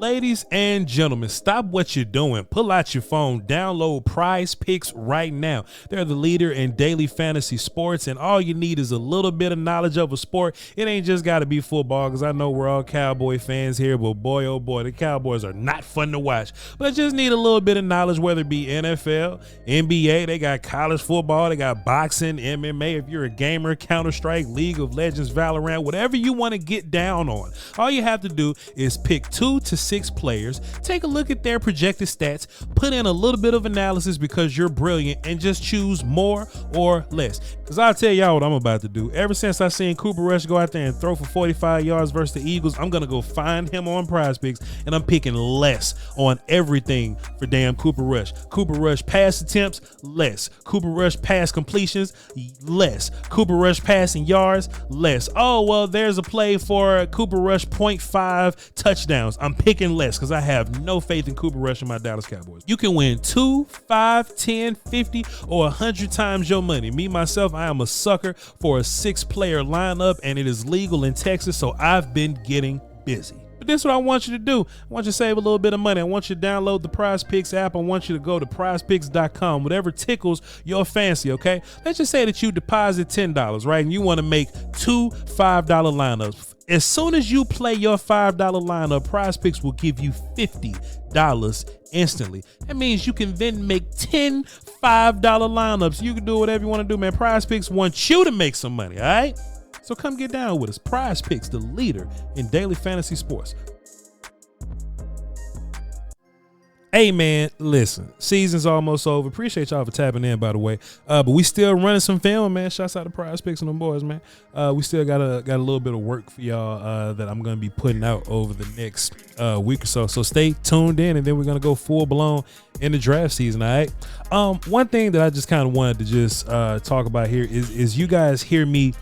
Ladies and gentlemen, stop what you're doing. Pull out your phone, download Prize Picks right now. They're the leader in daily fantasy sports, and all you need is a little bit of knowledge of a sport. It ain't just got to be football, because I know we're all Cowboy fans here, but boy, oh boy, the Cowboys are not fun to watch. But I just need a little bit of knowledge, whether it be NFL, NBA, they got college football, they got boxing, MMA. If you're a gamer, Counter-Strike, League of Legends, Valorant, whatever you want to get down on, all you have to do is pick 2 to 6 players, take a look at their projected stats, put in a little bit of analysis because you're brilliant, and just choose more or less. Because I'll tell y'all what I'm about to do. Ever since I seen Cooper Rush go out there and throw for 45 yards versus the Eagles, I'm gonna go find him on Prize Picks, and I'm picking less on everything for damn Cooper Rush. Cooper Rush pass attempts, less. Cooper Rush pass completions, less. Cooper Rush passing yards, less. Oh, well, there's a play for Cooper Rush 0.5 touchdowns. I'm picking less because I have no faith in Cooper Rush and my Dallas Cowboys. You can win 2, 5, 10, 50, or 100 times your money. Me, myself, I am a sucker for a 6-player lineup, and it is legal in Texas, so I've been getting busy. But this is what I want you to do. I want you to save a little bit of money. I want you to download the Prize Picks app. I want you to go to prizepicks.com, whatever tickles your fancy, okay? Let's just say that you deposit $10, right? And you want to make 2 $5 lineups. As soon as you play your $5 lineup, Prize Picks will give you $50 instantly. That means you can then make 10 $5 lineups. You can do whatever you want to do, man. Prize Picks wants you to make some money, all right? So come get down with us. Prize Picks, the leader in daily fantasy sports. Hey man, listen, season's almost over. Appreciate y'all for tapping in, by the way. But we still running some film, man. Shouts out to Prize Picks and them boys, man. We still got a little bit of work for y'all that I'm gonna be putting out over the next week or so. So stay tuned in, and then we're gonna go full blown in the draft season. All right. One thing that I just kind of wanted to just talk about here is you guys hear me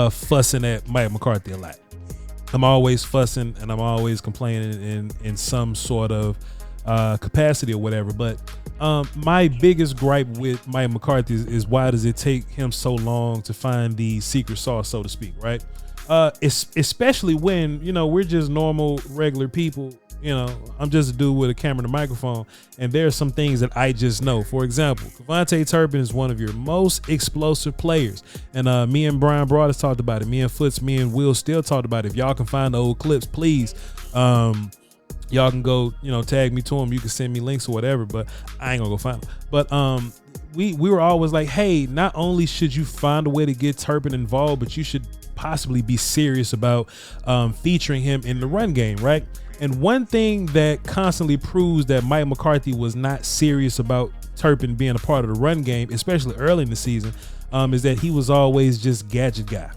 fussing at Mike McCarthy a lot. I'm always fussing and I'm always complaining in some sort of capacity or whatever, but my biggest gripe with Mike McCarthy is why does it take him so long to find the secret sauce, so to speak, right? Especially when, you know, we're just normal, regular people. You know, I'm just a dude with a camera and a microphone, and there are some things that I just know. For example, Turpin is one of your most explosive players, and me and Brian Broad has talked about it. Me and Foots, me and Will still talked about it. If y'all can find the old clips, please. Y'all can go, you know, tag me to them. You can send me links or whatever, but I ain't gonna go find them. But we were always like, hey, not only should you find a way to get Turpin involved, but you should possibly be serious about featuring him in the run game, right? And one thing that constantly proves that Mike McCarthy was not serious about Turpin being a part of the run game, especially early in the season, is that he was always just gadget guy.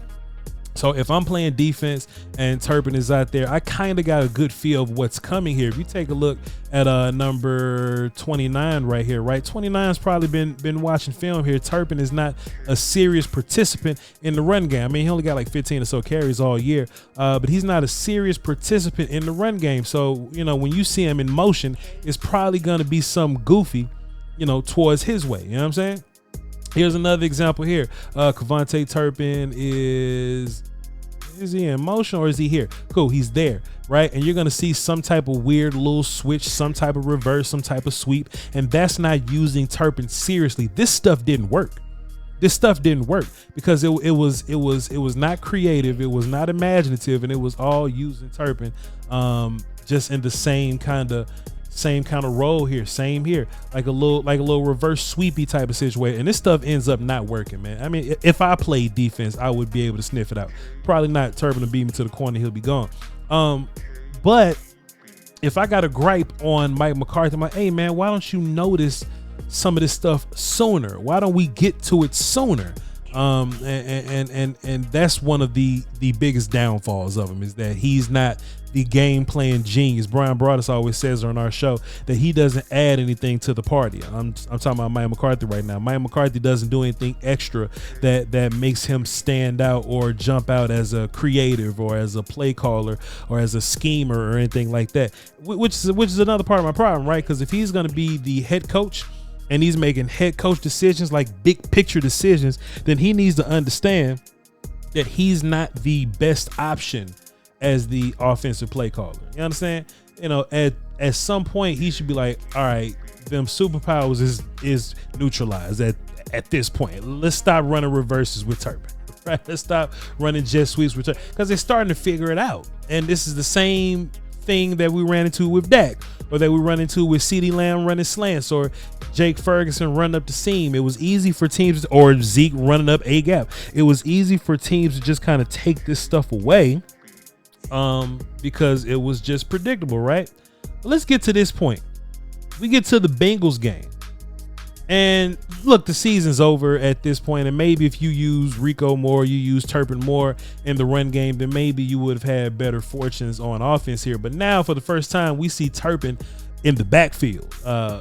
So if I'm playing defense and Turpin is out there, I kind of got a good feel of what's coming here. If you take a look at number 29 right here, right? 29's probably been watching film here. Turpin is not a serious participant in the run game. I mean, he only got like 15 or so carries all year, but he's not a serious participant in the run game. So, you know, when you see him in motion, it's probably going to be some goofy, you know, towards his way. You know what I'm saying? Here's another example here. Turpin is he in motion or is he here? Cool, he's there, right? And you're gonna see some type of weird little switch, some type of reverse, some type of sweep, and that's not using Turpin seriously. This stuff didn't work. This stuff didn't work because it was not creative, it was not imaginative, and it was all using Turpin just in the same kind of role here, same here, like a little reverse sweepy type of situation, and this stuff ends up not working, man. I mean, if I played defense, I would be able to sniff it out. Probably not. Turpin to beat me to the corner, he'll be gone. But if I got a gripe on Mike McCarthy, I'm like, hey man, why don't you notice some of this stuff sooner? Why don't we get to it sooner? And that's one of the biggest downfalls of him, is that he's not the game playing genius. Brian Broadus always says on our show that he doesn't add anything to the party. I'm talking about Mike McCarthy right now. Mike McCarthy doesn't do anything extra that makes him stand out or jump out as a creative or as a play caller or as a schemer or anything like that, which is another part of my problem, right? Because if he's going to be the head coach and he's making head coach decisions, like big picture decisions, then he needs to understand that he's not the best option as the offensive play caller. You understand? at some point he should be like, all right, them superpowers is neutralized at this point. Let's stop running reverses with Turpin. Right? Let's stop running jet sweeps with Turpin, because they're starting to figure it out. And this is the same thing that we ran into with Dak, or that we run into with CeeDee Lamb running slants, or Jake Ferguson running up the seam. It was easy for teams, or Zeke running up A gap. It was easy for teams to just kind of take this stuff away, because it was just predictable, right? But let's get to this point. We get to the Bengals game. And look, the season's over at this point, and maybe if you use Rico more, you use Turpin more in the run game, then maybe you would have had better fortunes on offense here. But now, for the first time, we see Turpin in the backfield,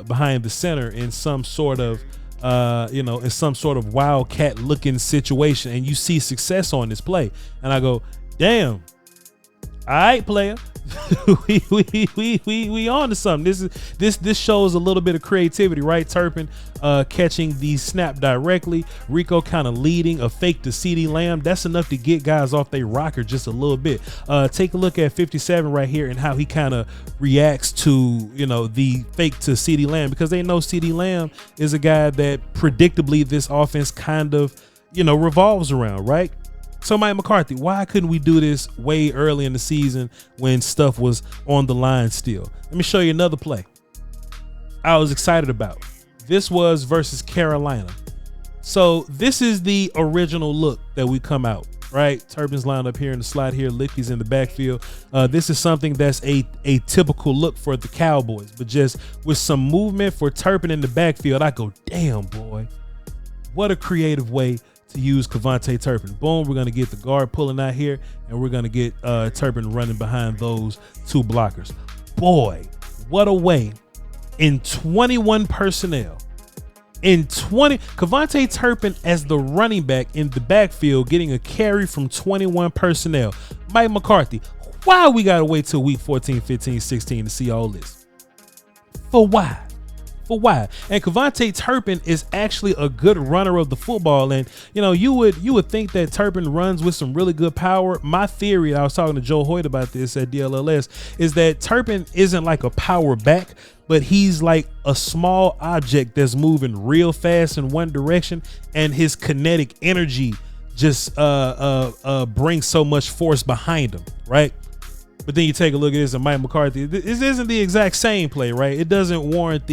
behind the center, in some sort of wildcat looking situation, and you see success on this play. And I go, damn, all right, player. we on to something. This shows a little bit of creativity, right? Turpin catching the snap directly, Rico kind of leading a fake to CeeDee Lamb. That's enough to get guys off their rocker just a little bit. Take a look at 57 right here and how he kind of reacts to the fake to CeeDee Lamb, because they know CeeDee Lamb is a guy that predictably this offense kind of revolves around, right? So Mike McCarthy, why couldn't we do this way early in the season when stuff was on the line still? Let me show you another play I was excited about. This was versus Carolina. So this is the original look that we come out, right? Turpin's lined up here in the slot here. Lipke's in the backfield. This is something that's a typical look for the Cowboys, but just with some movement for Turpin in the backfield, I go, damn, boy, what a creative way to use Kevontae Turpin. Boom, we're going to get the guard pulling out here, and we're going to get Turpin running behind those two blockers. Boy, what a way in 21 personnel. Kevontae Turpin as the running back in the backfield, getting a carry from 21 personnel. Mike McCarthy, why we got to wait till week 14, 15, 16 to see all this? For why? Why? And Kevontae Turpin is actually a good runner of the football, and you would think that Turpin runs with some really good power. My theory, I was talking to Joe Hoyt about this at DLLS, is that Turpin isn't like a power back, but he's like a small object that's moving real fast in one direction, and his kinetic energy just brings so much force behind him, right? But then you take a look at this, and Mike McCarthy, this isn't the exact same play, right? It doesn't warrant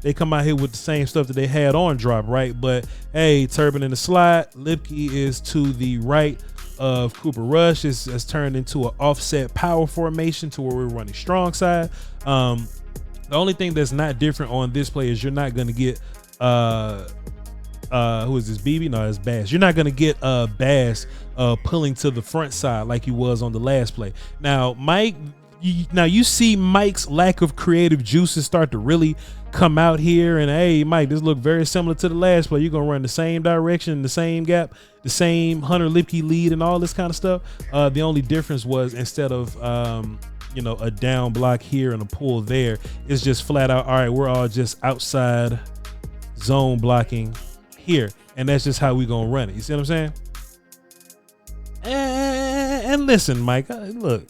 they come out here with the same stuff that they had on drop, right? But hey, Turpin in the slot, Lipke is to the right of Cooper Rush. It's turned into an offset power formation to where we're running strong side. The only thing that's not different on this play is you're not going to get who is this, BB? No, it's Bass. You're not going to get Bass pulling to the front side like he was on the last play. Now, Mike, you see Mike's lack of creative juices start to really come out here. And hey, Mike, this look very similar to the last play. You're going to run the same direction, the same gap, the same Hunter Lipke lead and all this kind of stuff. The only difference was instead of a down block here and a pull there, it's just flat out, all right, we're all just outside zone blocking here, and that's just how we gonna run it. You see what I'm saying? And listen, Mike, look,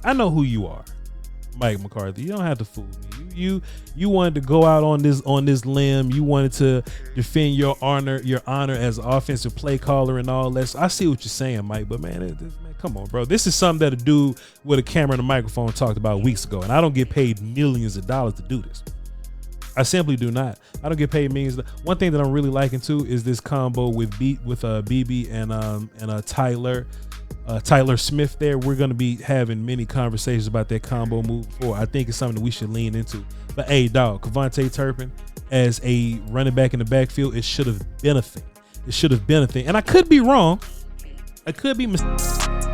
I know who you are, Mike McCarthy. You don't have to fool me. You wanted to go out on this limb. You wanted to defend your honor as an offensive play caller and all that. So I see what you're saying, Mike, but man, come on, bro. This is something that a dude with a camera and a microphone talked about weeks ago, and I don't get paid millions of dollars to do this. I simply do not. I don't get paid millions. One thing that I'm really liking too is this combo with BB and Tyler Smith there. We're going to be having many conversations about that combo moving forward. I think it's something that we should lean into. But hey, dog, Kevontae Turpin as a running back in the backfield, it should have been a thing. It should have been a thing. And I could be wrong. I could be mistaken.